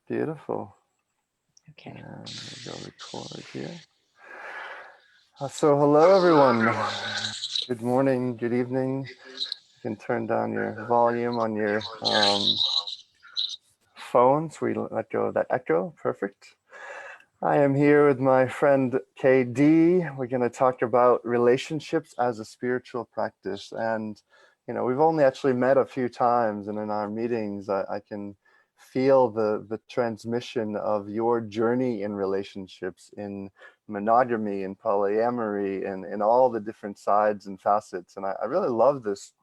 Beautiful. Okay. And we'll go record here. So hello everyone. Good morning, good evening. You can turn down your volume on your phone so we let go of that echo. Perfect. I am here with my friend KD. We're going to talk about relationships as a spiritual practice. And, we've only actually met a few times, and in our meetings, I can feel the transmission of your journey in relationships, in monogamy and polyamory, and in all the different sides and facets. And I really love this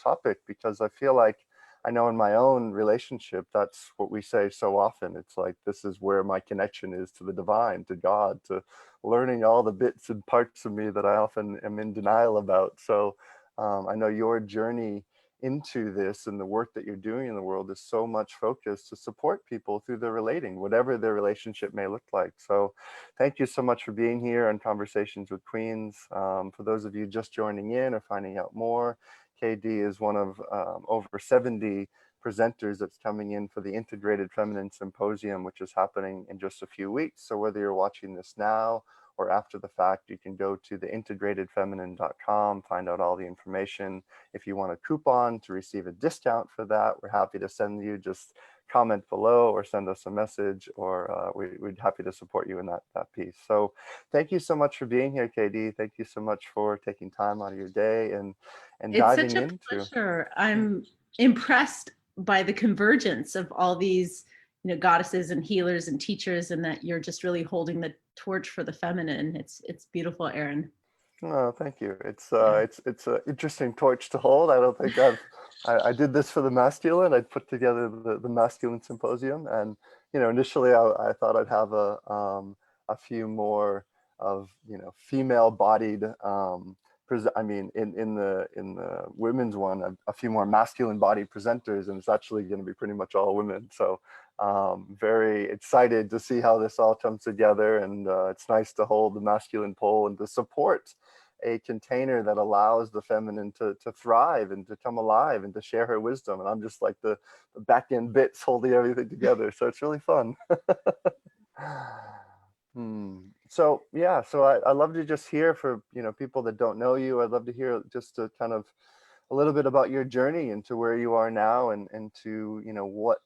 topic because I feel like I know in my own relationship, that's what we say so often. It's like, this is where my connection is to the divine, to God, to learning all the bits and parts of me that I often am in denial about. So I know your journey into this and the work that you're doing in the world is so much focused to support people through their relating, whatever their relationship may look like. So thank you so much for being here on Conversations with Queens. For those of you just joining in or finding out more, KD is one of over 70 presenters that's coming in for the Integrated Feminine Symposium, which is happening in just a few weeks. So whether you're watching this now or after the fact, you can go to theintegratedfeminine.com, find out all the information. If you want a coupon to receive a discount for that, we're happy to send you. Just comment below or send us a message, or we'd happy to support you in that piece. So thank you so much for being here, KD. Thank you so much for taking time out of your day and It's such diving a into. pleasure. I'm impressed by the convergence of all these, goddesses and healers and teachers, and that you're just really holding the torch for the feminine. It's beautiful, Aaron. Oh, thank you. It's Yeah. it's an interesting torch to hold. I don't think I did this for the masculine. I put together the masculine symposium, and initially I thought I'd have a few more of female bodied I mean in the women's one a few more masculine bodied presenters, and it's actually going to be pretty much all women. So very excited to see how this all comes together, and it's nice to hold the masculine pole and to support a container that allows the feminine to thrive and to come alive and to share her wisdom. And I'm just like the back end bits holding everything together. So it's really fun. So yeah, so I love to just hear for people that don't know you. I'd love to hear just to kind of a little bit about your journey into where you are now, and to what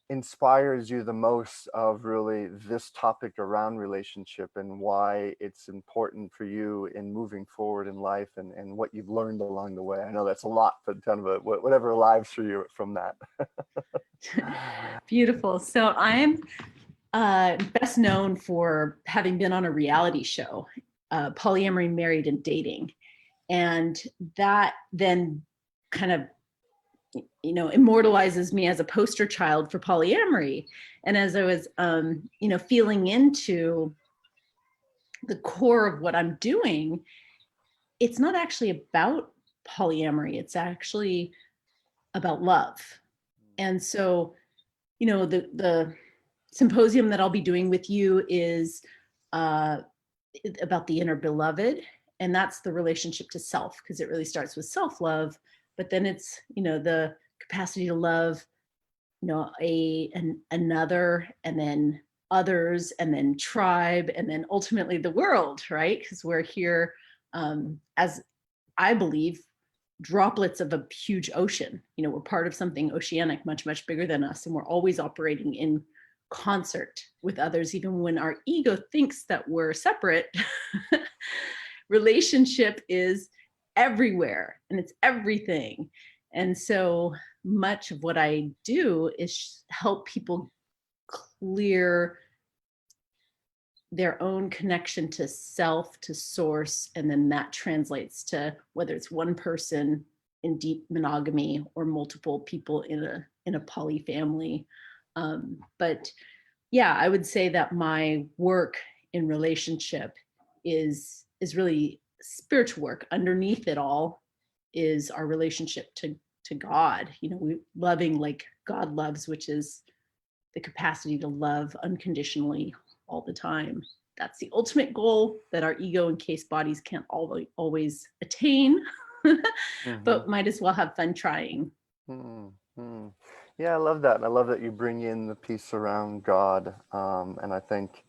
inspires you the most of really this topic around relationship, and why it's important for you in moving forward in life, and what you've learned along the way. I know that's a lot, but kind of whatever lives for you from that. Beautiful. So I'm best known for having been on a reality show, Polyamory, Married, and Dating. And that then kind of immortalizes me as a poster child for polyamory. And as I was feeling into the core of what I'm doing, it's not actually about polyamory, it's actually about love. And so the symposium that I'll be doing with you is about the inner beloved, and that's the relationship to self, because it really starts with self-love, but then it's the capacity to love another, and then others, and then tribe, and then ultimately the world, right? Because we're here as I believe droplets of a huge ocean. We're part of something oceanic, much bigger than us, and we're always operating in concert with others, even when our ego thinks that we're separate. Relationship is everywhere, and it's everything. And so much of what I do is help people clear their own connection to self, to source, and then that translates to whether it's one person in deep monogamy or multiple people in a poly family. But yeah, I would say that my work in relationship is really spiritual work. Underneath it all is our relationship to God. We loving like God loves, which is the capacity to love unconditionally all the time. That's the ultimate goal that our ego and case bodies can't always attain, but might as well have fun trying. Yeah, I love that. And I love that you bring in the piece around God. And I think,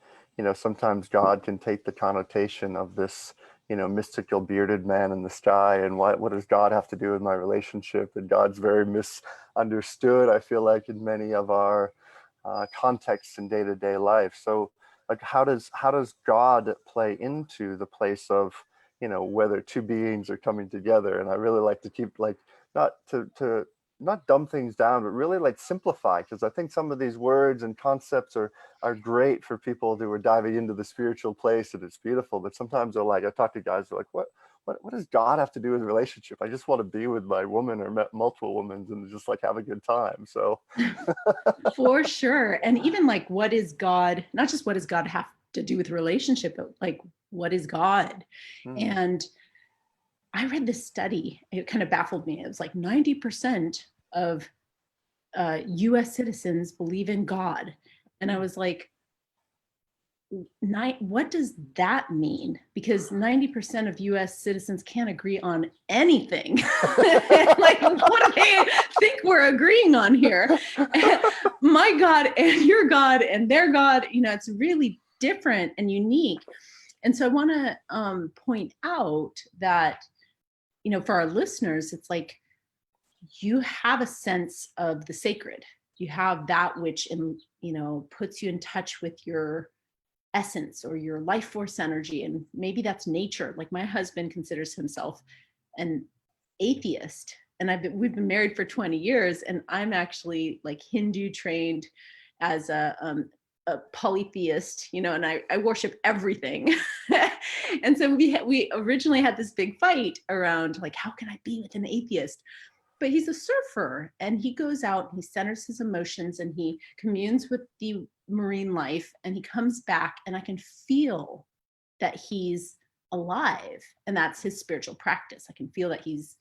sometimes God can take the connotation of this, mystical bearded man in the sky. And what does God have to do with my relationship? And God's very misunderstood, I feel like, in many of our contexts in day-to-day life. So, like, how does God play into the place of, whether two beings are coming together? And I really like to keep, like, not to not dumb things down, but really like simplify, because I think some of these words and concepts are great for people who are diving into the spiritual place, and it's beautiful. But sometimes they're like, I talk to guys, they're like, what does God have to do with relationship? I just want to be with my woman or multiple women and just like have a good time. So For sure. And even like, what is God, not just what does God have to do with relationship, but like, what is God? mm, And I read this study, it kind of baffled me. It was like 90% of US citizens believe in God. And I mm, was like, what does that mean? Because 90% of US citizens can't agree on anything. Like, what do they think we're agreeing on here? My God and your God and their God, it's really different and unique. And so I want to point out that, for our listeners, it's like you have a sense of the sacred. You have that which, puts you in touch with your essence or your life force energy. And maybe that's nature. Like my husband considers himself an atheist. And we've been married for 20 years, and I'm actually like Hindu trained as a polytheist, and I worship everything. And so we originally had this big fight around like, how can I be with an atheist? But he's a surfer, and he goes out and he centers his emotions and he communes with the marine life, and he comes back and I can feel that he's alive, and that's his spiritual practice. I can feel that he's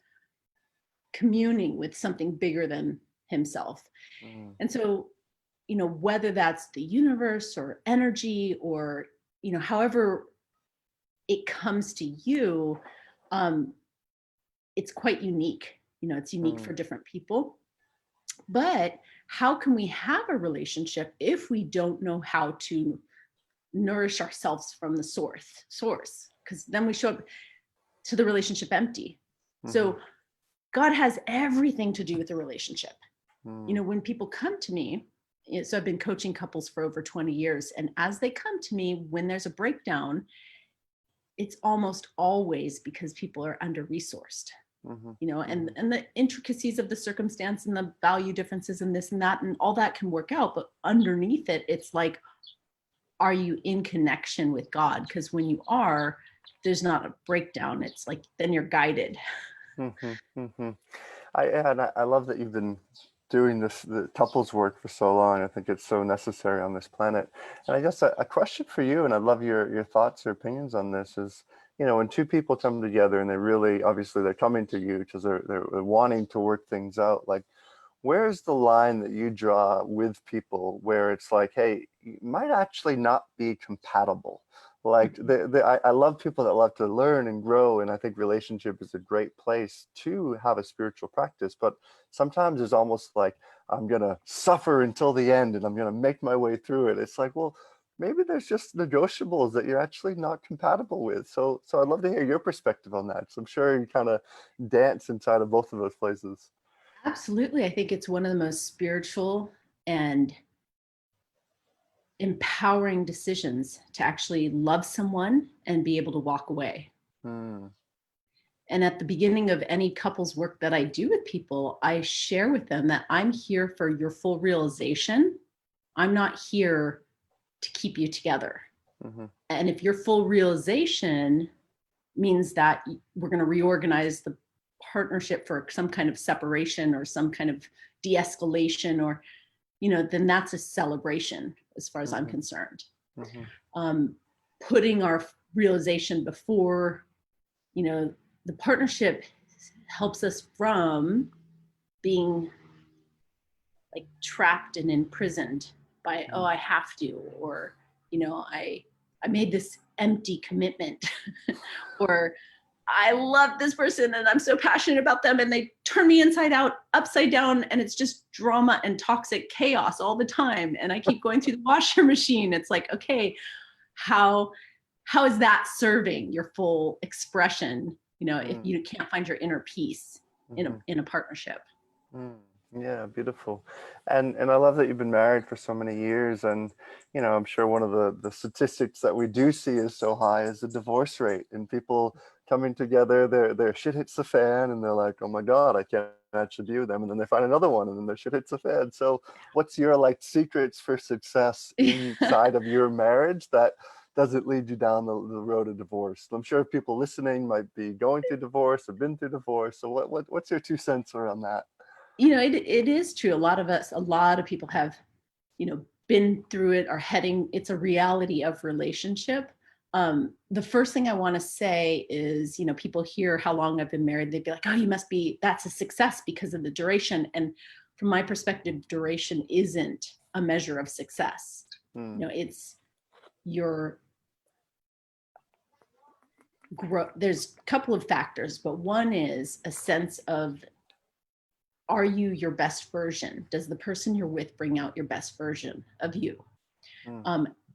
communing with something bigger than himself. mm, And so, whether that's the universe or energy or, however it comes to you, um, it's quite unique. It's unique for mm, different people. But how can we have a relationship if we don't know how to nourish ourselves from the source? Because then we show up to the relationship empty. mhm, So God has everything to do with the relationship. mm, When people come to me, so I've been coaching couples for over 20 years, and as they come to me, when there's a breakdown, it's almost always because people are under resourced. mhm, And mhm, the intricacies of the circumstance and the value differences and this and that and all that can work out, but underneath it, it's like, are you in connection with God? Because when you are, there's not a breakdown. It's like then you're guided. mhm, mhm. I love that you've been doing the couples work for so long. I think it's so necessary on this planet. And I guess a question for you, and I'd love your thoughts or opinions on this, is, when two people come together and they really, obviously they're coming to you because they're wanting to work things out, like, where's the line that you draw with people where it's like, hey, you might actually not be compatible? Like, I love people that love to learn and grow, and I think relationship is a great place to have a spiritual practice. But sometimes it's almost like I'm gonna suffer until the end, and I'm gonna make my way through it. It's like, well, maybe there's just negotiables that you're actually not compatible with. So I'd love to hear your perspective on that. So I'm sure you kind of dance inside of both of those places. Absolutely. I think it's one of the most spiritual and empowering decisions to actually love someone and be able to walk away. Hmm. And at the beginning of any couples work that I do with people, I share with them that I'm here for your full realization. I'm not here to keep you together. Mm-hmm. And if your full realization means that we're going to reorganize the partnership for some kind of separation or some kind of de-escalation, or then that's a celebration as far as I'm Mm-hmm. concerned. Mm-hmm. um, Putting our realization before, the partnership helps us from being like trapped and imprisoned by, oh, I have to, or I made this empty commitment or I love this person and I'm so passionate about them, and they turn me inside out, upside down, and it's just drama and toxic chaos all the time. And I keep going through the washer machine. It's like, okay, how is that serving your full expression, if you can't find your inner peace in a partnership? Yeah, beautiful. And I love that you've been married for so many years. And I'm sure one of the statistics that we do see is so high is the divorce rate, and people coming together, their shit hits the fan and they're like, oh my God, I can't actually be with them. And then they find another one and then their shit hits the fan. So what's your like secrets for success inside of your marriage that doesn't lead you down the road of divorce? I'm sure people listening might be going through divorce or been through divorce. So what's your 2 cents around that? It is true. A lot of people have, been through it, are heading, it's a reality of relationship. The first thing I want to say is, people hear how long I've been married. They'd be like, oh, that's a success because of the duration. And from my perspective, duration isn't a measure of success. It's your growth. There's a couple of factors, but one is a sense of, are you your best version? Does the person you're with bring out your best version of you?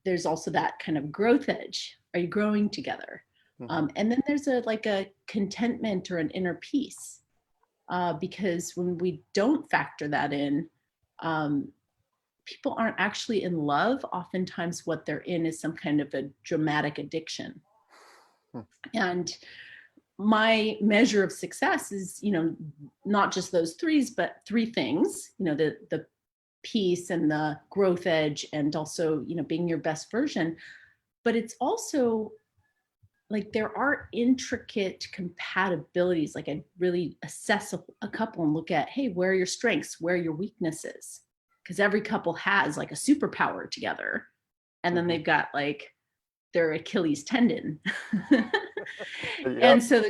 There's also that kind of growth edge. Are you growing together? And then there's a contentment or an inner peace, because when we don't factor that in, people aren't actually in love. Oftentimes what they're in is some kind of a dramatic addiction. And my measure of success is, not just those but three things, the peace and the growth edge, and also, being your best version. But it's also like there are intricate compatibilities. Like I really assess a couple and look at, hey, where are your strengths? Where are your weaknesses? Because every couple has like a superpower together. And then they've got like their Achilles tendon. And so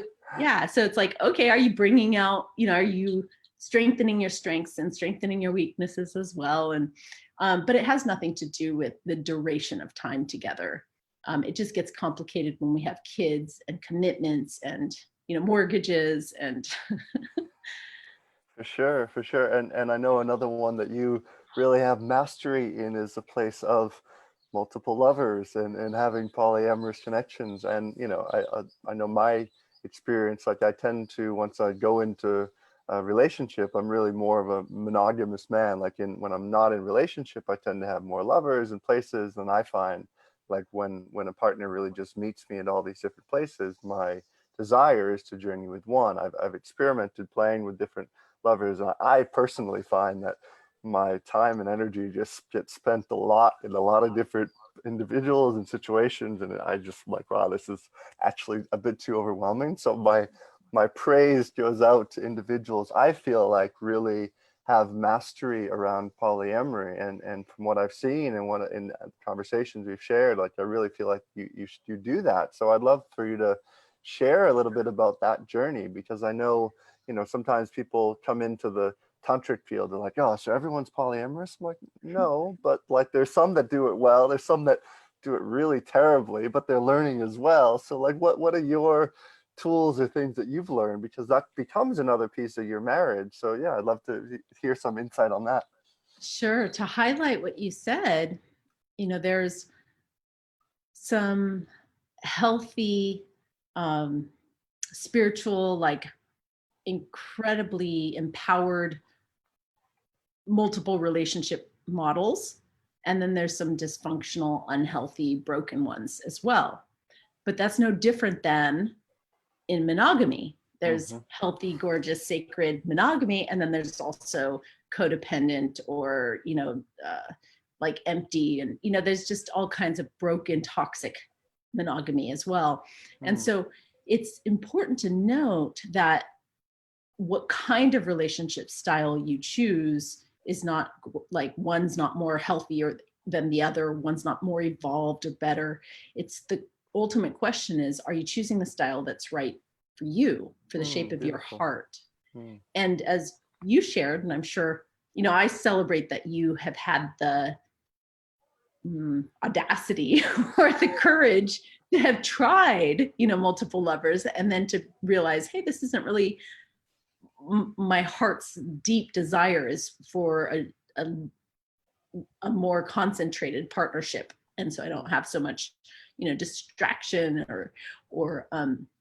it's like, okay, are you bringing out, are you strengthening your strengths and strengthening your weaknesses as well? And but it has nothing to do with the duration of time together. It just gets complicated when we have kids and commitments and mortgages and For sure. And I know another one that you really have mastery in is the place of multiple lovers and having polyamorous connections. And I know my experience, like I tend to, once I go into a relationship, I'm really more of a monogamous man. Like when I'm not in relationship, I tend to have more lovers and places. And I find like when a partner really just meets me in all these different places, my desire is to journey with one. I've experimented playing with different lovers, and I personally find that my time and energy just gets spent a lot in a lot of different individuals and situations, and I just like, wow, this is actually a bit too overwhelming. So my praise goes out to individuals I feel like really have mastery around polyamory, and from what I've seen and what in conversations we've shared, like I really feel like you do that. So I'd love for you to share a little bit about that journey, because I know sometimes people come into the tantric field, they're like, oh, so everyone's polyamorous. I'm like, no, but like there's some that do it well, there's some that do it really terribly, but they're learning as well. So like what are your tools or things that you've learned, because that becomes another piece of your marriage? So yeah, I'd love to hear some insight on that. Sure. To highlight what you said, there's some healthy spiritual, like incredibly empowered multiple relationship models. And then there's some dysfunctional, unhealthy, broken ones as well. But that's no different than in monogamy. There's healthy, gorgeous, sacred monogamy. And then there's also codependent or, like empty. And, there's just all kinds of broken, toxic monogamy as well. And so it's important to note that what kind of relationship style you choose is not like one's not more healthy than the other, one's not more evolved or better. It's the ultimate question is, are you choosing the style that's right for you, for the shape of your heart? And as you shared, and I'm sure, I celebrate that you have had the audacity or the courage to have tried, multiple lovers, and then to realize, hey, this isn't really my heart's deep desire is for a more concentrated partnership. And so I don't have so much, distraction or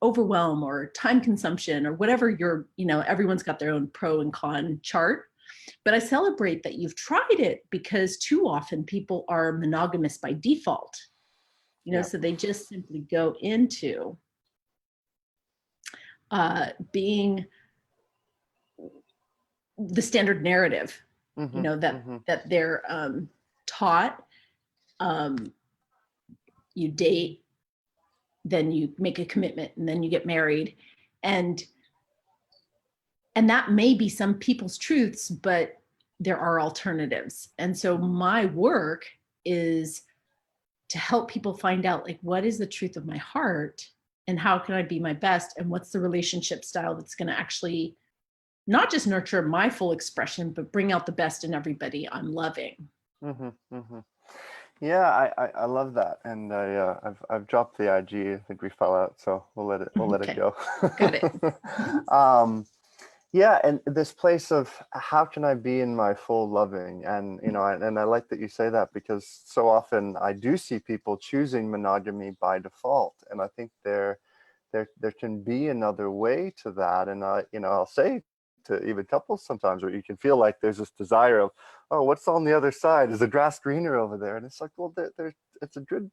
overwhelm or time consumption or whatever everyone's got their own pro and con chart. But I celebrate that you've tried it, because too often people are monogamous by default, so they just simply go into being the standard narrative, that they're taught. You date, then you make a commitment, and then you get married, and that may be some people's truths, but there are alternatives. And so my work is to help people find out, like, what is the truth of my heart, and how can I be my best, and what's the relationship style that's going to actually not just nurture my full expression, but bring out the best in everybody I'm loving. Yeah, I love that, and I've dropped the IG. I think we fell out, so we'll let it go. Got it. Yeah, and this place of how can I be in my full loving, and and I like that you say that, because so often I do see people choosing monogamy by default, and I think there can be another way to that, and I'll say to even couples sometimes where you can feel like there's this desire of, oh, what's on the other side? Is the grass greener over there? And it's like, well, it's a good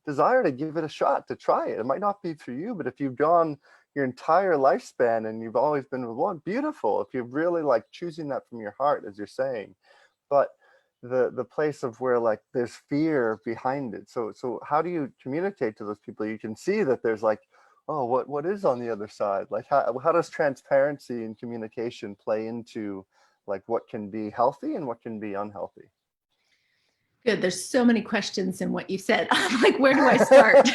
desire to give it a shot, to try it. It might not be for you, but if you've gone your entire lifespan and you've always been with one, beautiful. If you're really like choosing that from your heart, as you're saying. But the place of where like there's fear behind it. So how do you communicate to those people? You can see that there's like, oh, what is on the other side? Like how does transparency and communication play into like what can be healthy and what can be unhealthy? Good. There's so many questions in what you said. I'm like, where do I start?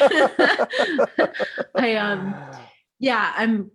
I'm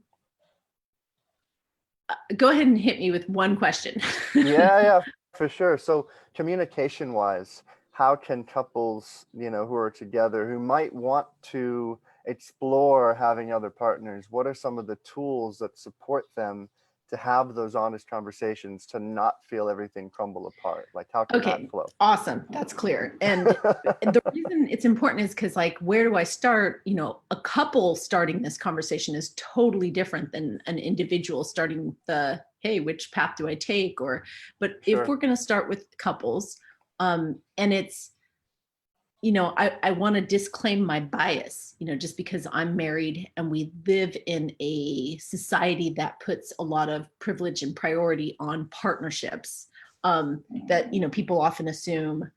go ahead and hit me with one question. Yeah, for sure. So communication wise, how can couples, who are together, who might want to explore having other partners, what are some of the tools that support them to have those honest conversations, to not feel everything crumble apart? Like how can that flow? Awesome. That's clear. And the reason it's important is because, like, where do I start? A couple starting this conversation is totally different than an individual starting hey, which path do I take? But Sure. if we're going to start with couples, and it's, I want to disclaim my bias, just because I'm married and we live in a society that puts a lot of privilege and priority on partnerships, that, people often assume,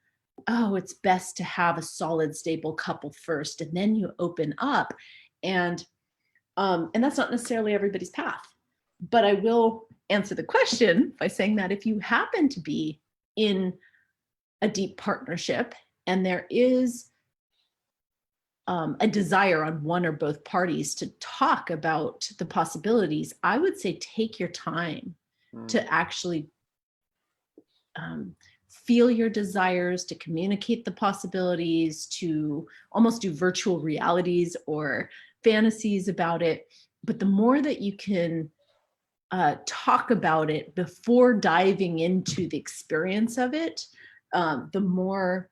oh, it's best to have a solid, stable couple first, and then you open up. And that's not necessarily everybody's path. But I will answer the question by saying that if you happen to be in a deep partnership and there is a desire on one or both parties to talk about the possibilities, I would say take your time to actually feel your desires, to communicate the possibilities, to almost do virtual realities or fantasies about it. But the more that you can talk about it before diving into the experience of it, the more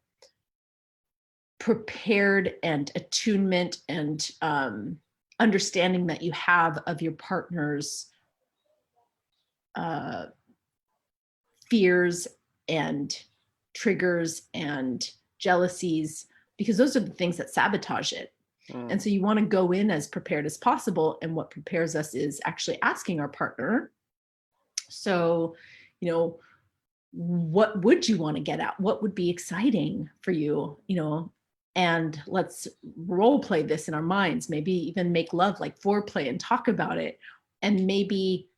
prepared and attunement and understanding that you have of your partner's fears and triggers and jealousies, because those are the things that sabotage it. And so you want to go in as prepared as possible. And what prepares us is actually asking our partner, so, what would you want to get at? What would be exciting for you? And let's role play this in our minds, maybe even make love like foreplay and talk about it. And maybe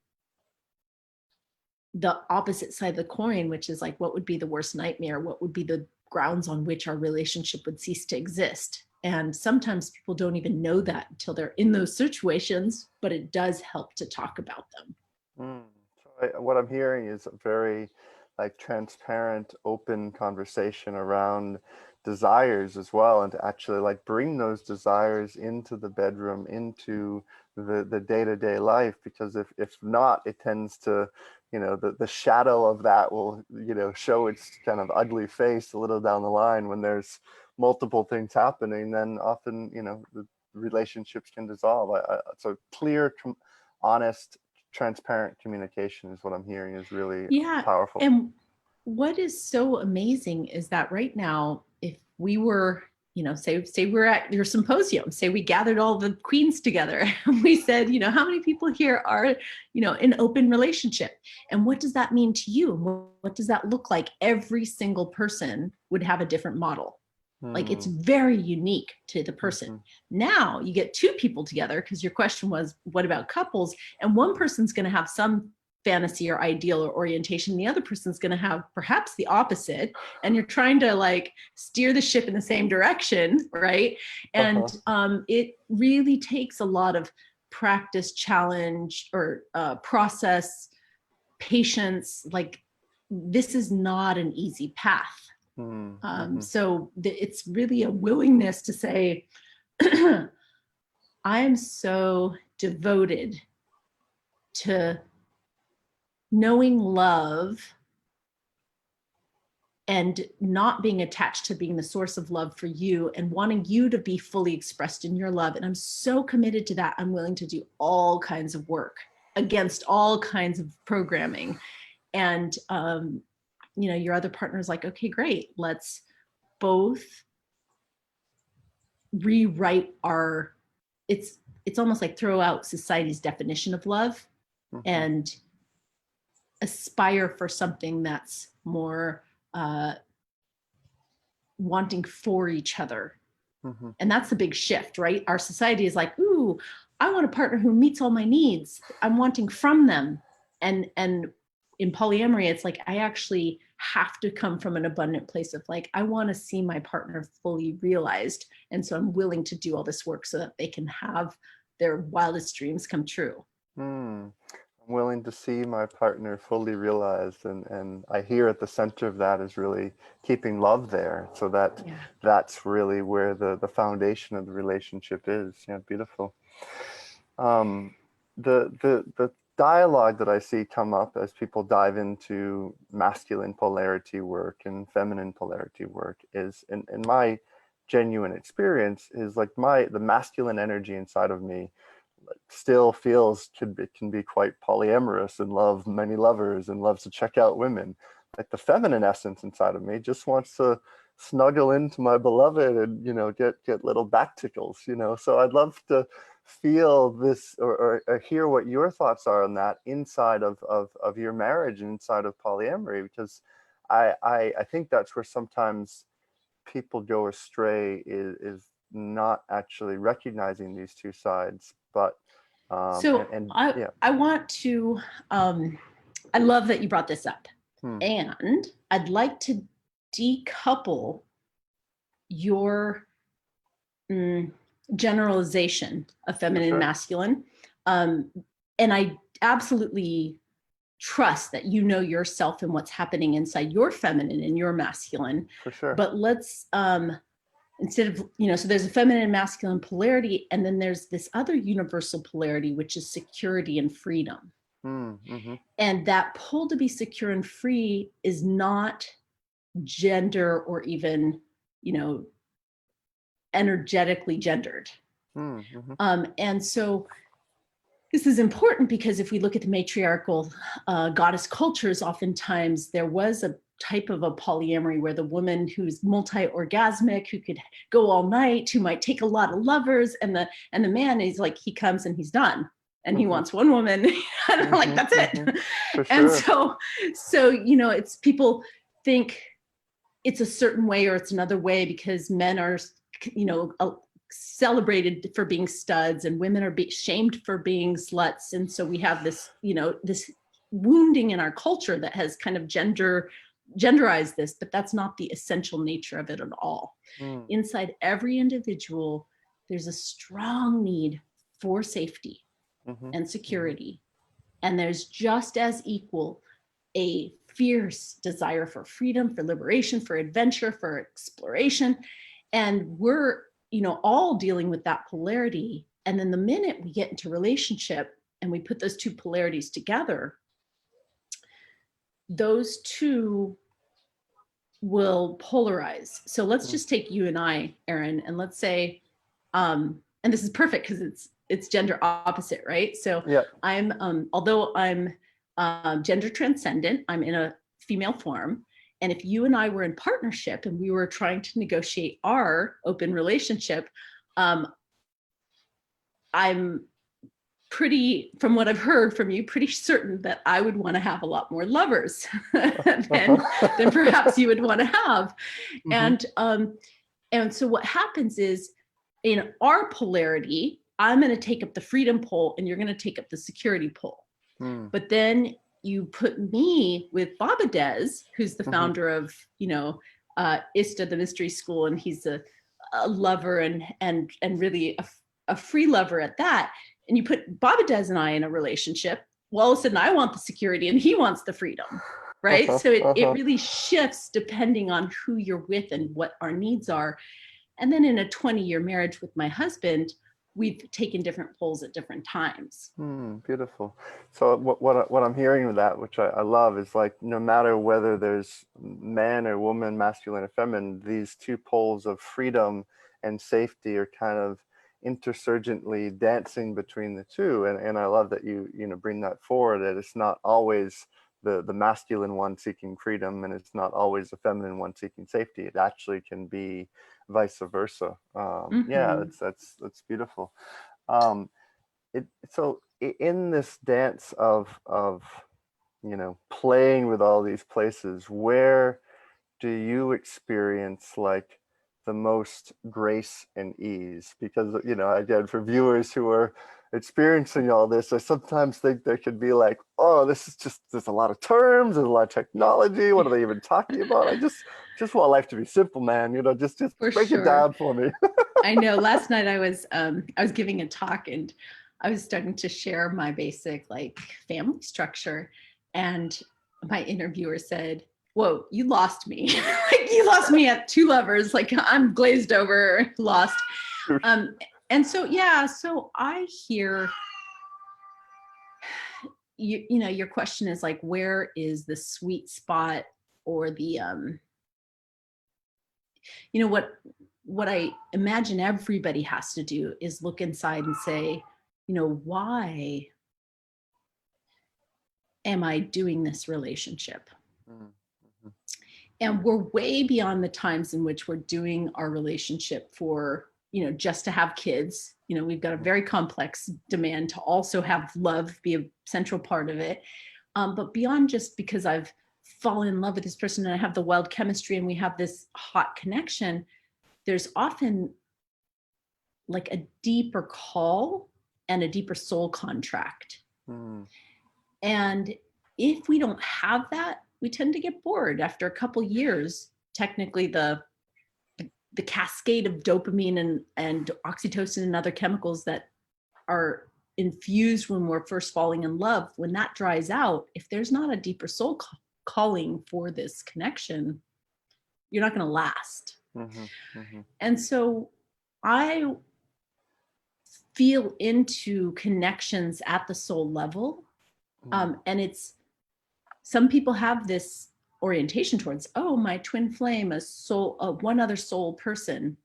the opposite side of the coin, which is like, what would be the worst nightmare? What would be the grounds on which our relationship would cease to exist? And sometimes people don't even know that until they're in those situations, but it does help to talk about them. So what I'm hearing is a very like transparent, open conversation around desires as well, and to actually like bring those desires into the bedroom, into the day-to-day life, because if not, it tends to, the shadow of that will, show its kind of ugly face a little down the line when there's multiple things happening. Then often, the relationships can dissolve. So clear, honest, transparent communication is what I'm hearing is really Yeah. powerful. And what is so amazing is that right now, if we were, say we're at your symposium, say we gathered all the queens together and we said, how many people here are, in open relationship? And what does that mean to you? What does that look like? Every single person would have a different model. Like it's very unique to the person. Now you get two people together, because your question was, what about couples? And one person's going to have some fantasy or ideal or orientation. The other person's going to have perhaps the opposite. And you're trying to like steer the ship in the same direction, right? And it really takes a lot of practice, challenge, or process, patience. Like this is not an easy path. So it's really a willingness to say, I am so devoted to knowing love and not being attached to being the source of love for you and wanting you to be fully expressed in your love. And I'm so committed to that. I'm willing to do all kinds of work against all kinds of programming. And, your other partner is like, okay, great. Let's both rewrite it's almost like throw out society's definition of love and aspire for something that's more wanting for each other. And that's the big shift, right? Our society is like, ooh, I want a partner who meets all my needs. I'm wanting from them. And in polyamory, it's like, I actually have to come from an abundant place of like, I want to see my partner fully realized. And so I'm willing to do all this work so that they can have their wildest dreams come true. I'm willing to see my partner fully realized. And I hear at the center of that is really keeping love there. So that's really where the foundation of the relationship is. Yeah, beautiful. The dialogue that I see come up as people dive into masculine polarity work and feminine polarity work is, in my genuine experience, is like the masculine energy inside of me still feels can be quite polyamorous and love many lovers and loves to check out women. Like the feminine essence inside of me just wants to snuggle into my beloved and get little back tickles. So I'd love to feel this or hear what your thoughts are on that inside of your marriage and inside of polyamory, because I think that's where sometimes people go astray, is not actually recognizing these two sides. But I want to I love that you brought this up. And I'd like to decouple your generalization of feminine and masculine. And I absolutely trust that you know yourself and what's happening inside your feminine and your masculine. For sure. But let's instead of, so there's a feminine and masculine polarity, and then there's this other universal polarity, which is security and freedom. And that pull to be secure and free is not gender or even, energetically gendered. And so this is important because if we look at the matriarchal goddess cultures, oftentimes there was a type of a polyamory where the woman who's multi-orgasmic, who could go all night, who might take a lot of lovers, and the man is like, he comes and he's done. And he wants one woman, and like, that's it. For sure. And so, it's people think it's a certain way or it's another way because men are, celebrated for being studs and women are shamed for being sluts. And so we have this, this wounding in our culture that has kind of genderized this, but that's not the essential nature of it at all. Inside every individual, there's a strong need for safety and security. And there's just as equal a fierce desire for freedom, for liberation, for adventure, for exploration. And we're, all dealing with that polarity. And then the minute we get into relationship and we put those two polarities together, those two will polarize. So let's just take you and I, Aaron, and let's say, and this is perfect because it's gender opposite, right? So Yeah. I'm, although I'm gender transcendent, I'm in a female form. And if you and I were in partnership and we were trying to negotiate our open relationship, I'm pretty, from what I've heard from you, pretty certain that I would want to have a lot more lovers than perhaps you would want to have. Mm-hmm. And so what happens is, in our polarity, I'm going to take up the freedom pole and you're going to take up the security pole. But then you put me with Babadez, who's the founder of, ISTA, the mystery school, and he's a lover and really a free lover at that. And you put Babadez and I in a relationship, well, all of a sudden I want the security and he wants the freedom, right? So it really shifts depending on who you're with and what our needs are. And then in a 20-year marriage with my husband, we've taken different poles at different times. Beautiful. So what I'm hearing with that, which I love, is like, no matter whether there's man or woman, masculine or feminine, these two poles of freedom and safety are kind of intersurgently dancing between the two. And I love that you bring that forward, that it's not always the masculine one seeking freedom and it's not always the feminine one seeking safety. It actually can be vice versa. Yeah, that's beautiful. So in this dance of playing with all these places, where do you experience like the most grace and ease? Because again, for viewers who are experiencing all this, I sometimes think there could be like, oh, there's a lot of terms, there's a lot of technology, what are they even talking about? I just want life to be simple, man. Just break it down for me. I know. Last night I was giving a talk and I was starting to share my basic like family structure, and my interviewer said, "Whoa, you lost me! Like you lost me at 2 lovers. Like I'm glazed over, lost." And so so I hear your question is like, where is the sweet spot or the what I imagine everybody has to do is look inside and say, why am I doing this relationship? Mm-hmm. And we're way beyond the times in which we're doing our relationship for, just to have kids. We've got a very complex demand to also have love be a central part of it. But beyond just because I've fallen in love with this person and I have the wild chemistry and we have this hot connection, there's often like a deeper call and a deeper soul contract. And if we don't have that, we tend to get bored after a couple years. Technically, the cascade of dopamine and oxytocin and other chemicals that are infused when we're first falling in love, when that dries out, if there's not a deeper soul calling for this connection, you're not going to last. And so I feel into connections at the soul level. And it's, some people have this orientation towards, oh, my twin flame, a soul, one other soul person.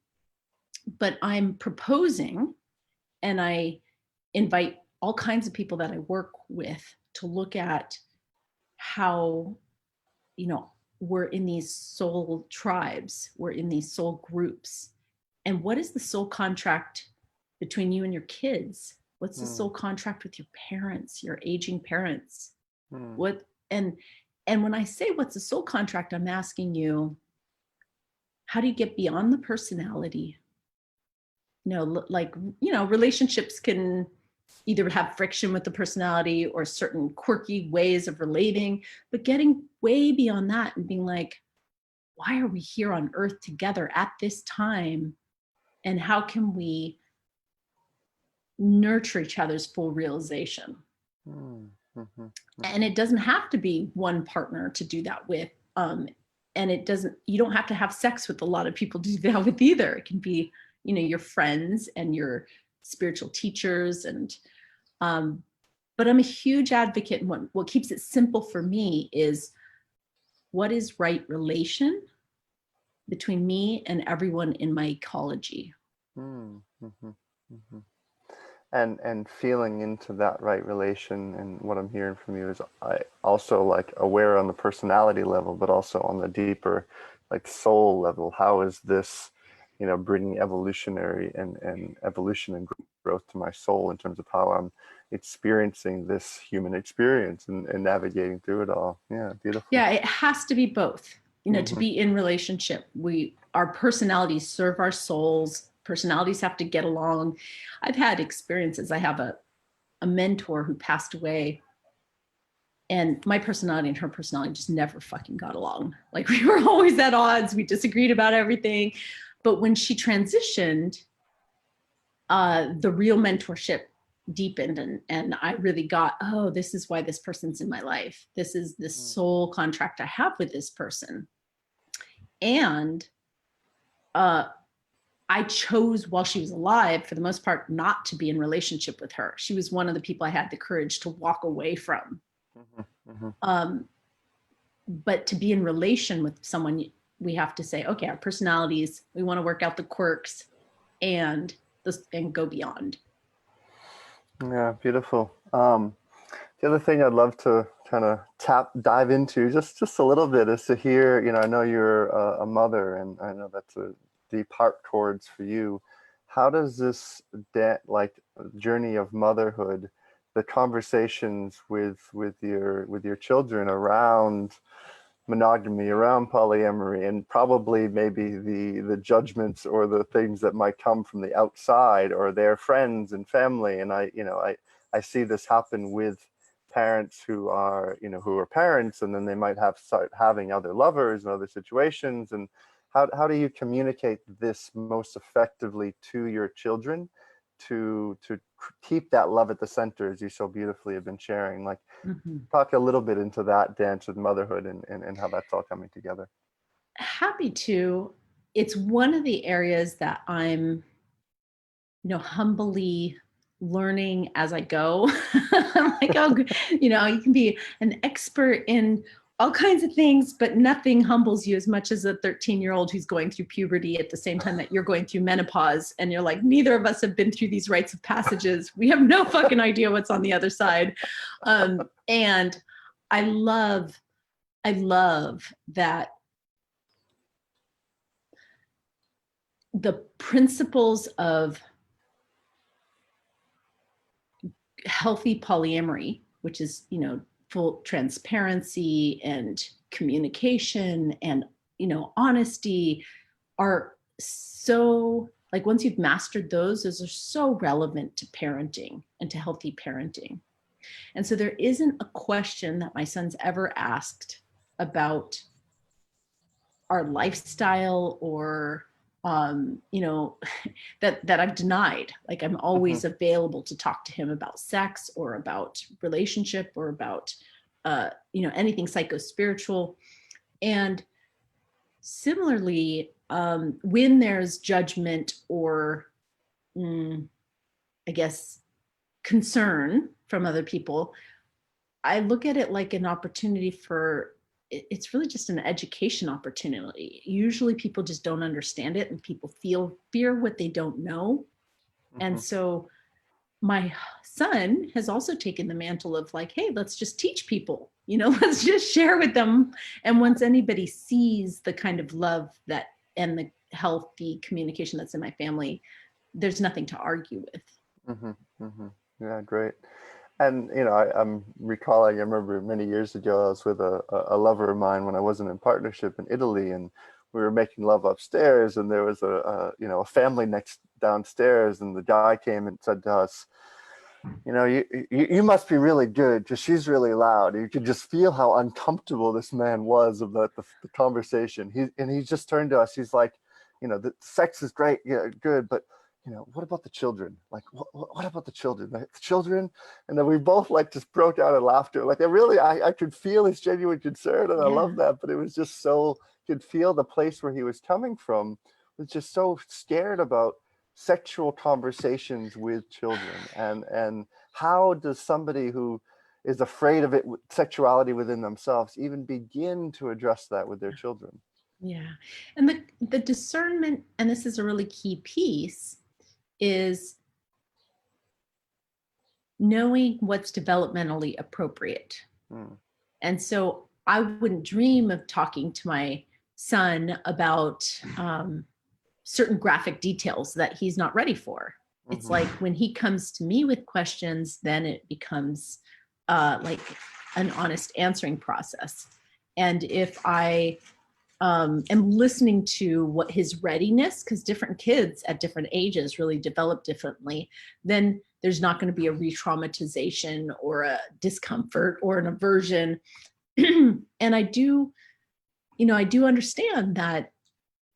But I'm proposing, and I invite all kinds of people that I work with to look at how, we're in these soul tribes, we're in these soul groups. And what is the soul contract between you and your kids? What's the soul contract with your parents, your aging parents? What, and when I say what's the soul contract, I'm asking you, how do you get beyond the personality? Relationships can either have friction with the personality or certain quirky ways of relating, but getting way beyond that and being like, why are we here on earth together at this time? And how can we nurture each other's full realization? Mm-hmm. And it doesn't have to be one partner to do that with. And you don't have to have sex with a lot of people to do that with either. It can be, your friends and your spiritual teachers. But I'm a huge advocate. And what keeps it simple for me is, what is right relation between me and everyone in my ecology? Mm-hmm. Mm-hmm. And feeling into that right relation, and what I'm hearing from you is, I also like aware on the personality level, but also on the deeper like soul level. How is this, bringing evolutionary and evolution and growth to my soul in terms of how I'm experiencing this human experience, and navigating through it all. Yeah, beautiful. Yeah, it has to be both. To Mm-hmm. be in relationship, our personalities serve our souls. Personalities have to get along. I've had experiences. I have a mentor who passed away, and my personality and her personality just never fucking got along. Like, we were always at odds. We disagreed about everything. But when she transitioned, the real mentorship deepened, and I really got, oh, this is why this person's in my life. This is the soul contract I have with this person. And I chose, while she was alive, for the most part, not to be in relationship with her. She was one of the people I had the courage to walk away from. Mm-hmm. But to be in relation with someone, we have to say, okay, our personalities, we want to work out the quirks and go beyond. Yeah, beautiful. The other thing I'd love to kind of dive into just a little bit is to hear, I know you're a mother, and I know that's a deep heart chords for you. How does this journey of motherhood, the conversations with your children around monogamy, around polyamory, and probably maybe the judgments or the things that might come from the outside or their friends and family. And I see this happen with parents who are parents, and then they might start having other lovers and other situations. And how do you communicate this most effectively to your children to keep that love at the center, as you so beautifully have been sharing? Like, Mm-hmm. talk a little bit into that dance with motherhood, and how that's all coming together. Happy to. It's one of the areas that I'm, humbly learning as I go. I'm like, oh, you can be an expert in all kinds of things, but nothing humbles you as much as a 13-year-old who's going through puberty at the same time that you're going through menopause. And you're like, neither of us have been through these rites of passages. We have no fucking idea what's on the other side. And I love that the principles of healthy polyamory, which is, full transparency and communication and, honesty, are so, like, once you've mastered those are so relevant to parenting and to healthy parenting. And so there isn't a question that my son's ever asked about our lifestyle or that I've denied. Like, I'm always available to talk to him about sex or about relationship or about anything psycho-spiritual. And similarly, when there's judgment or I guess concern from other people, I look at it like an opportunity it's really just an education opportunity. Usually people just don't understand it, and people fear what they don't know. And so my son has also taken the mantle of like, hey, let's just teach people, let's just share with them. And once anybody sees the kind of love and the healthy communication that's in my family, there's nothing to argue with. Yeah, great. And I'm recalling, I remember many years ago I was with a lover of mine when I wasn't in partnership in Italy, and we were making love upstairs, and there was a family downstairs, and the guy came and said to us, you must be really good because she's really loud. You could just feel how uncomfortable this man was of the conversation. He just turned to us. He's like, the sex is great, yeah, good, but what about the children? Like, what about the children? Like, the children? And then we both like just broke out in laughter. Like, I could feel his genuine concern, and I Yeah. love that. But it was just so, you could feel the place where he was coming from was just so scared about sexual conversations with children. And how does somebody who is afraid of sexuality within themselves, even begin to address that with their children? Yeah. And the discernment, and this is a really key piece, is knowing what's developmentally appropriate. And so I wouldn't dream of talking to my son about certain graphic details that he's not ready for. It's like when he comes to me with questions, then it becomes like an honest answering process. And if I am listening to what his readiness, because different kids at different ages really develop differently, then there's not going to be a re-traumatization or a discomfort or an aversion. And I do understand that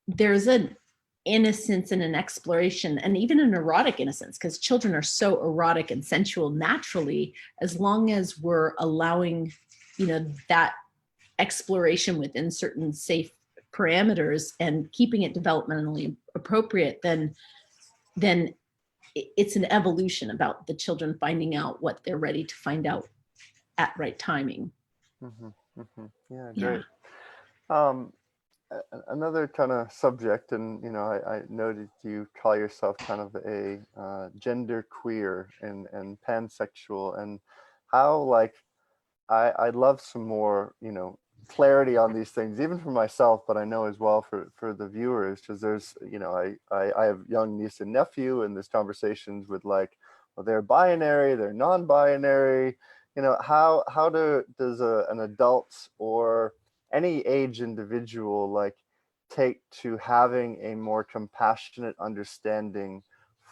there's an innocence and an exploration, and even an erotic innocence, because children are so erotic and sensual naturally, as long as we're allowing, that exploration within certain safe parameters and keeping it developmentally appropriate, then it's an evolution about the children finding out what they're ready to find out at right timing. Yeah, great. Another kind of subject, and I noted you call yourself kind of a gender queer and pansexual, and how, like, I'd love some more clarity on these things, even for myself, but I know as well for the viewers, because there's I have young niece and nephew, and there's conversations with, like, well, they're binary, they're non-binary, how does an adult or any age individual, like, take to having a more compassionate understanding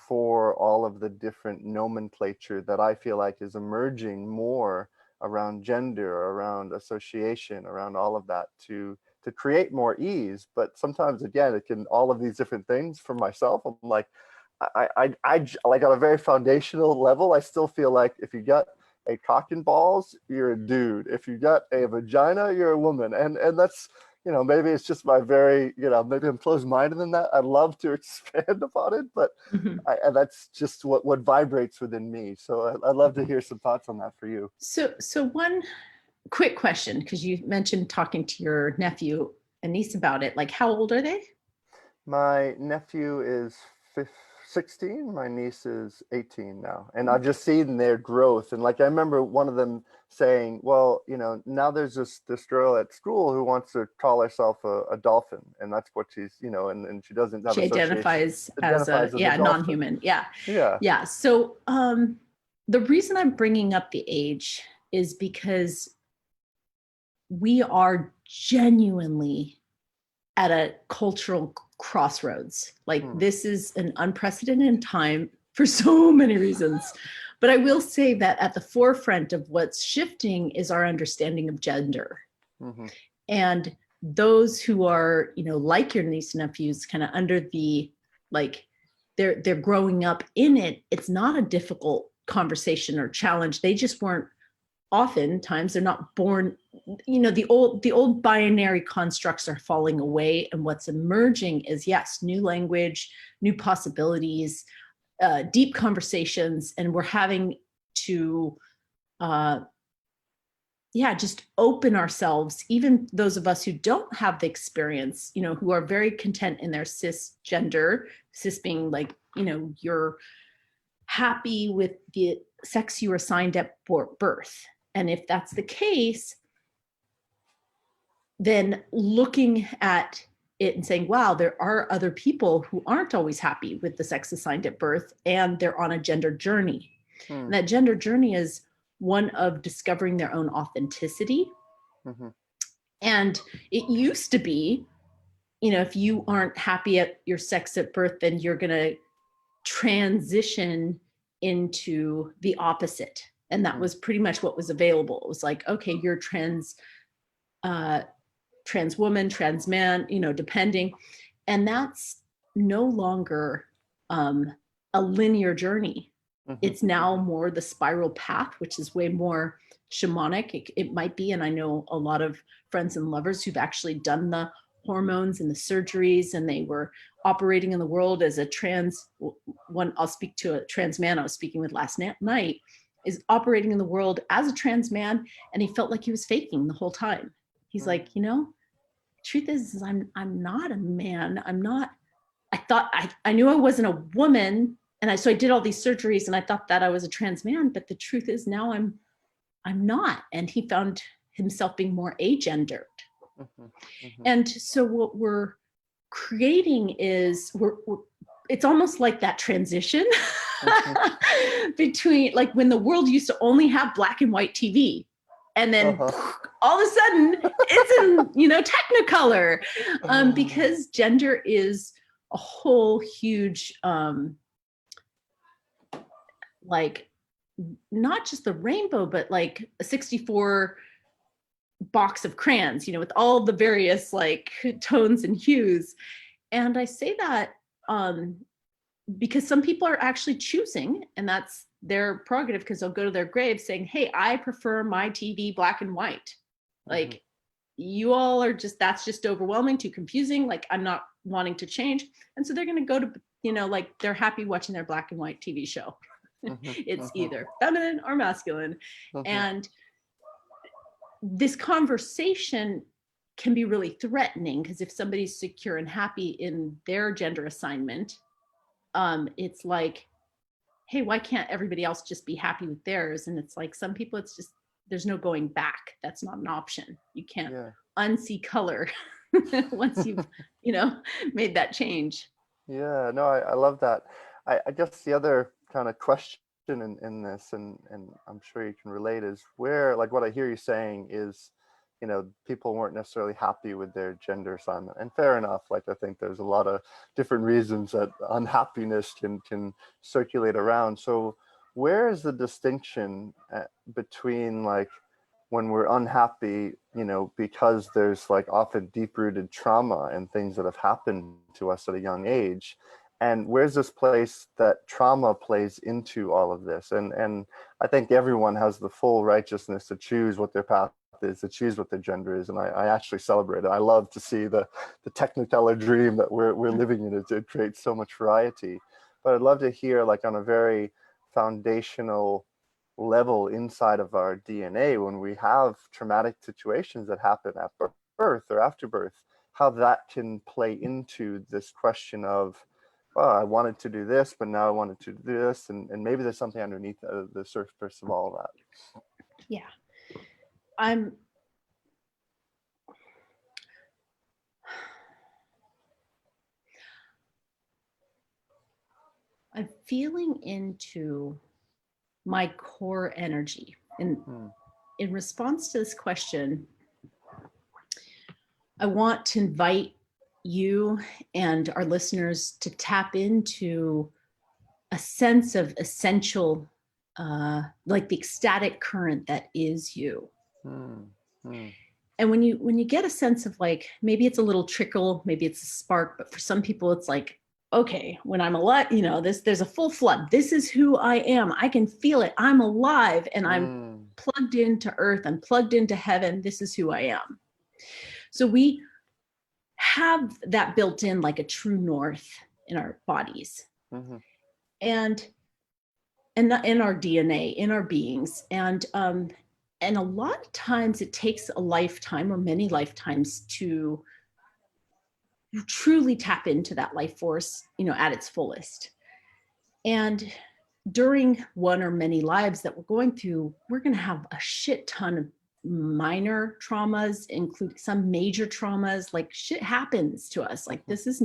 for all of the different nomenclature that I feel like is emerging more around gender, around association, around all of that, to create more ease. But sometimes, again, it can, all of these different things for myself, I'm like, I like, on a very foundational level, I still feel like if you got a cock and balls, you're a dude. If you got a vagina, you're a woman. And that's, maybe it's just my very, maybe I'm closed-minded in that. I'd love to expand upon it, but and that's just what vibrates within me. So I'd love to hear some thoughts on that for you. So one quick question, because you mentioned talking to your nephew and niece about it. Like, how old are they? My nephew is 16. My niece is 18 now. And I've just seen their growth. And, like, I remember one of them saying, well, now there's this girl at school who wants to call herself a dolphin. And that's what she's, and she doesn't have She identifies as a non-human. Yeah. Yeah. Yeah. So the reason I'm bringing up the age is because we are genuinely at a cultural crossroads. Like, this is an unprecedented time for so many reasons. But I will say that at the forefront of what's shifting is our understanding of gender. And those who are, like your niece and nephews, kind of under the, like, they're growing up in it. It's not a difficult conversation or challenge. They just weren't, oftentimes they're not born, the old binary constructs are falling away, and what's emerging is, yes, new language, new possibilities, deep conversations, and we're having to just open ourselves, even those of us who don't have the experience, who are very content in their cisgender, cis being like, you're happy with the sex you were assigned at birth. And if that's the case, then looking at it and saying, wow, there are other people who aren't always happy with the sex assigned at birth, and they're on a gender journey. And that gender journey is one of discovering their own authenticity. And it used to be, if you aren't happy at your sex at birth, then you're going to transition into the opposite. And that was pretty much what was available. It was like, okay, you're trans woman, trans man, depending. And that's no longer a linear journey. Mhm. It's now more the spiral path, which is way more shamanic. It might be, and I know a lot of friends and lovers who've actually done the hormones and the surgeries, and they were operating in the world as a trans one. I'll speak to a trans man I was speaking with last night, is operating in the world as a trans man, and he felt like he was faking the whole time. He's like, you know, truth is I'm not a man. I'm not. I thought I knew I wasn't a woman, and so I did all these surgeries, and I thought that I was a trans man. But the truth is now I'm not. And he found himself being more agendered. And so what we're creating is it's almost like that transition between, like, when the world used to only have black and white TV, and then all of a sudden it's in, you know, Technicolor, because gender is a whole huge, like, not just the rainbow, but like a 64 box of crayons, you know, with all the various like tones and hues. And I say that because some people are actually choosing, and that's their prerogative, because they'll go to their grave saying, hey, I prefer my TV black and white. Like, you all are just, that's just overwhelming, too confusing. Like, I'm not wanting to change. And so they're going to go to, you know, like, they're happy watching their black and white TV show. It's either feminine or masculine. And this conversation can be really threatening, because if somebody's secure and happy in their gender assignment, it's like, hey, why can't everybody else just be happy with theirs? And it's like, some people, it's just, there's no going back. That's not an option. You can't unsee color once you've, you know, made that change. Yeah, no, I love that. I guess the other kind of question in this, and I'm sure you can relate, is where, like, what I hear you saying is, you know, people weren't necessarily happy with their gender assignment, and fair enough. Like, I think there's a lot of different reasons that unhappiness can circulate around. So where is the distinction between, like, when we're unhappy, you know, because there's like often deep-rooted trauma and things that have happened to us at a young age, and where's this place that trauma plays into all of this? And I think everyone has the full righteousness to choose what their path is, to choose what their gender is, and I actually celebrate it. I love to see the Technicolor dream that we're living in. It creates so much variety. But I'd love to hear, like, on a very foundational level inside of our DNA, when we have traumatic situations that happen at birth or after birth, how that can play into this question of, well, I wanted to do this, but now I wanted to do this, and maybe there's something underneath the surface of all of that. Yeah. I'm feeling into my core energy. And in response to this question, I want to invite you and our listeners to tap into a sense of essential, like the ecstatic current that is you. And when you get a sense of, like, maybe it's a little trickle, maybe it's a spark, but for some people it's like, okay, when I'm alive, you know, there's a full flood. This is who I am. I can feel it. I'm alive, and I'm plugged into earth. I'm plugged into heaven. This is who I am. So we have that built in, like a true north in our bodies, and in our DNA, in our beings. And a lot of times it takes a lifetime or many lifetimes to truly tap into that life force, you know, at its fullest. And during one or many lives that we're going through, we're going to have a shit ton of minor traumas, including some major traumas. Like, shit happens to us. Like, this is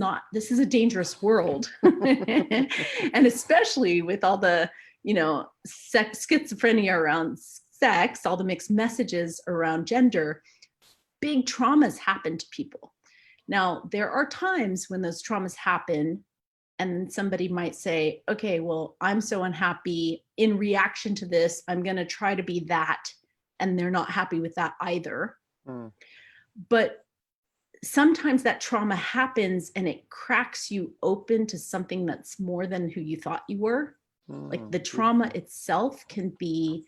a dangerous world. And especially with all the, you know, schizophrenia around sex, all the mixed messages around gender, big traumas happen to people. Now, there are times when those traumas happen and somebody might say, okay, well, I'm so unhappy in reaction to this, I'm going to try to be that. And they're not happy with that either. But sometimes that trauma happens and it cracks you open to something that's more than who you thought you were. Like the trauma itself can be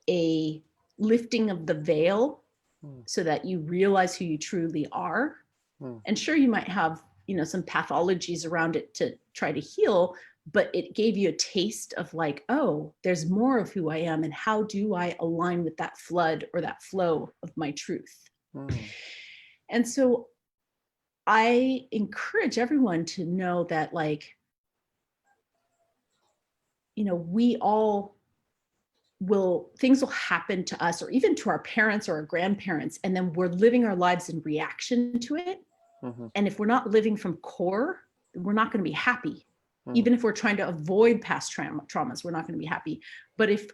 a lifting of the veil so that you realize who you truly are. And sure, you might have, some pathologies around it to try to heal, but it gave you a taste of like, oh, there's more of who I am, and how do I align with that flood or that flow of my truth? And so I encourage everyone to know that, like, we all things will happen to us, or even to our parents or our grandparents, and then we're living our lives in reaction to it. And if we're not living from core, we're not going to be happy. Even if we're trying to avoid past traumas, we're not going to be happy. But if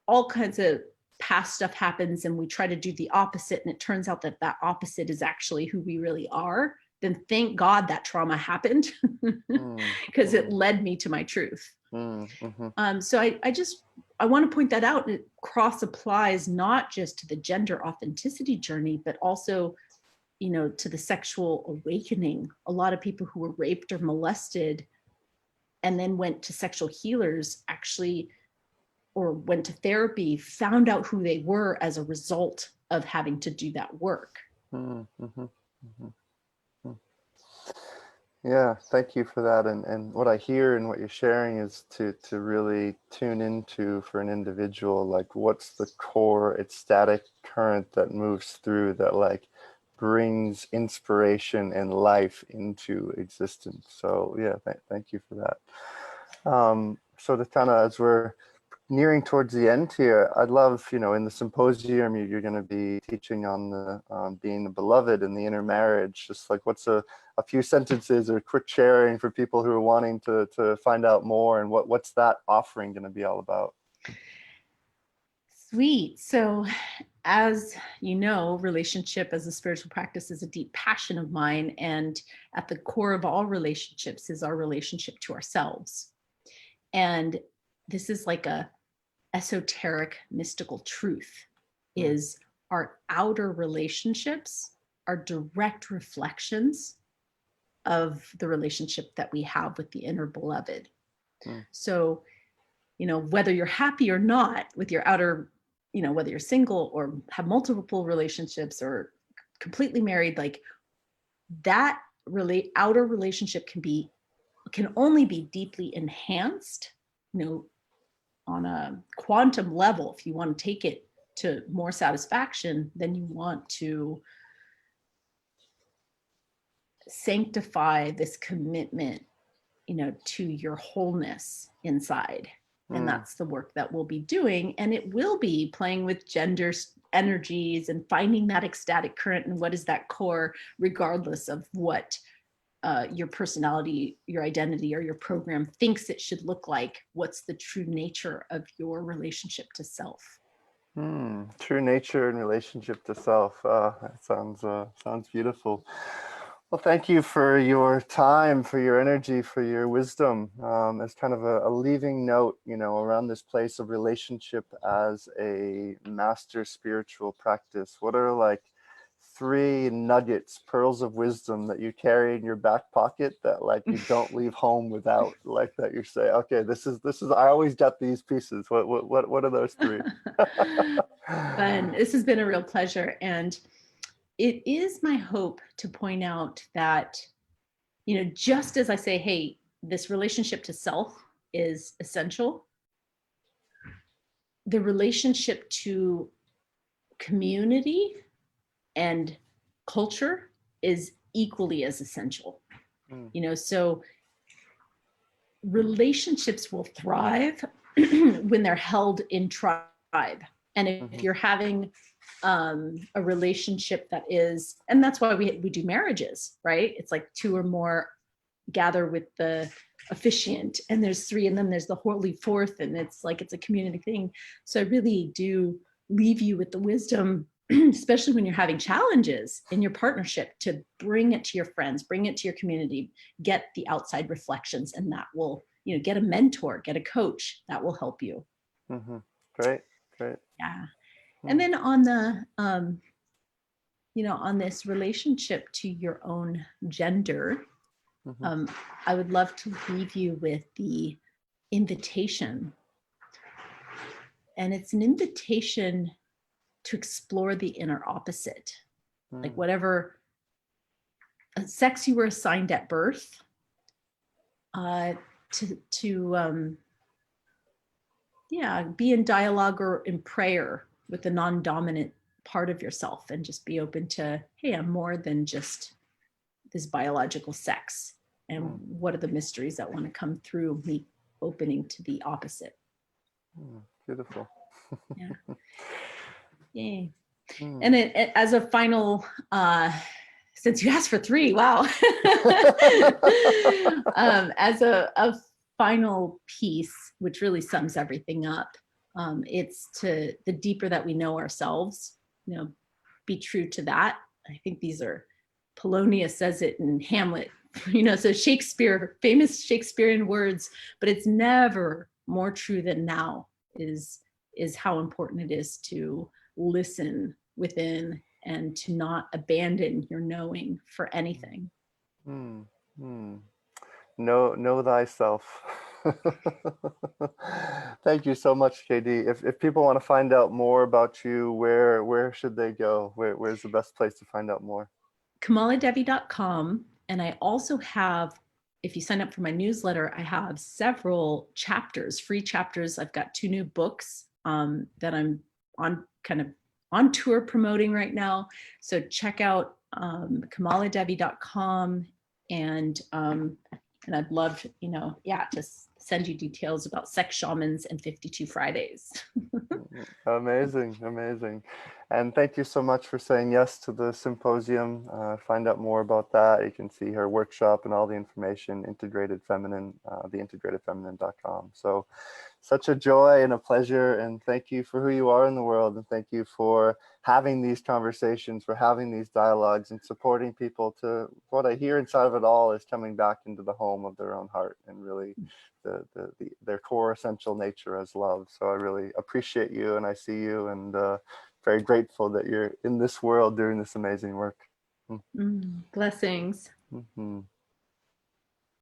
all kinds of past stuff happens and we try to do the opposite, and it turns out that that opposite is actually who we really are, then thank God that trauma happened, because it led me to my truth. So I want to point that out. It cross applies not just to the gender authenticity journey, but also, to the sexual awakening. A lot of people who were raped or molested and then went to sexual healers actually, or went to therapy, found out who they were as a result of having to do that work. Yeah, thank you for that. And what I hear and what you're sharing is to really tune into, for an individual, like, what's the core ecstatic current that moves through, that like brings inspiration and life into existence. So yeah, thank you for that. So to kind of, as we're nearing towards the end here, I'd love, in the symposium, you're going to be teaching on the being the beloved and the inner marriage. Just like, what's a few sentences or quick sharing for people who are wanting to find out more, and what's that offering going to be all about? Sweet. So, as you know, relationship as a spiritual practice is a deep passion of mine. And at the core of all relationships is our relationship to ourselves. And this is like a esoteric, mystical truth, is our outer relationships are direct reflections of the relationship that we have with the inner beloved. So, whether you're happy or not with your outer, whether you're single or have multiple relationships or completely married, like that really outer relationship can only be deeply enhanced, on a quantum level. If you want to take it to more satisfaction, then you want to sanctify this commitment, to your wholeness inside. And that's the work that we'll be doing. And it will be playing with gender energies and finding that ecstatic current and what is that core, regardless of what your personality, your identity, or your program thinks it should look like. What's the true nature of your relationship to self? True nature and relationship to self. That sounds beautiful. Well, thank you for your time, for your energy, for your wisdom. As kind of a leaving note, around this place of relationship as a master spiritual practice, what are like 3 nuggets, pearls of wisdom that you carry in your back pocket that like you don't leave home without, like that you say, okay, this is I always get these pieces. What are those 3? Fun. This has been a real pleasure. And it is my hope to point out that, just as I say, hey, this relationship to self is essential, the relationship to community and culture is equally as essential. So relationships will thrive when they're held in tribe. And if you're having a relationship that is, and that's why we do marriages, right? It's like 2 or more gather with the officiant, and there's 3, and then there's the holy fourth, and it's like it's a community thing. So I really do leave you with the wisdom, especially when you're having challenges in your partnership, to bring it to your friends, bring it to your community, get the outside reflections, and that will, get a mentor, get a coach that will help you. Great. Yeah. And then on the on this relationship to your own gender, Mm-hmm. I would love to leave you with the invitation. And it's an invitation to explore the inner opposite, like whatever sex you were assigned at birth, be in dialogue or in prayer with the non-dominant part of yourself, and just be open to, hey, I'm more than just this biological sex, and what are the mysteries that want to come through me opening to the opposite. Beautiful. Yeah. Yay. And as a final, since you asked for 3, wow. As a final piece, which really sums everything up, it's to the deeper that we know ourselves, be true to that. I think these are, Polonius says it in Hamlet, so Shakespeare, famous Shakespearean words, but it's never more true than now, is how important it is to listen within and to not abandon your knowing for anything. Know thyself. Thank you so much, KD. If people want to find out more about you, where should they go? Where's the best place to find out more? KamalaDevi.com. And I also have, if you sign up for my newsletter, I have several chapters, free chapters. I've got 2 new books that I'm on tour promoting right now. So check out KamalaDevi.com, and I'd love, to send you details about sex shamans and 52 Fridays. Amazing. And thank you so much for saying yes to the symposium. Find out more about that. You can see her workshop and all the information, Integrated Feminine, theintegratedfeminine.com. So such a joy and a pleasure, and thank you for who you are in the world, and thank you for having these conversations, for having these dialogues, and supporting people to, what I hear inside of it all is coming back into the home of their own heart, and really their core essential nature as love. So I really appreciate you, and I see you, and very grateful that you're in this world doing this amazing work. Blessings. Mm-hmm.